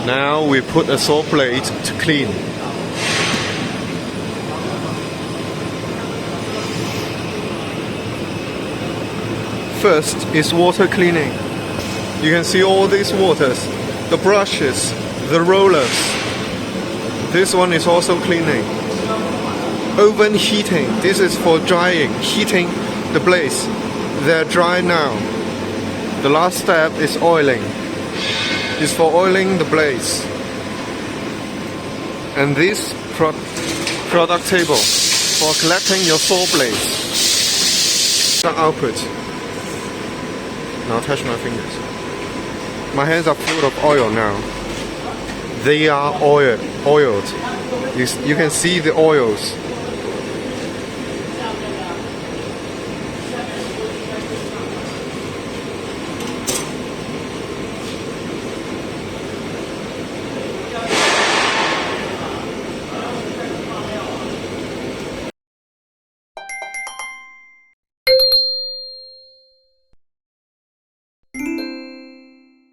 Now we put a saw blade to clean. First is water cleaning. You can see all these waters, the brushes, the rollers. This one is also cleaning. Oven heating. This is for drying, heating the blades. They're dry now. The last step is oiling. It's for oiling the blades. And this product table for collecting your saw blades. The output. Now touch my fingers. My hands are full of oil now. They are oiled. You can see the oils.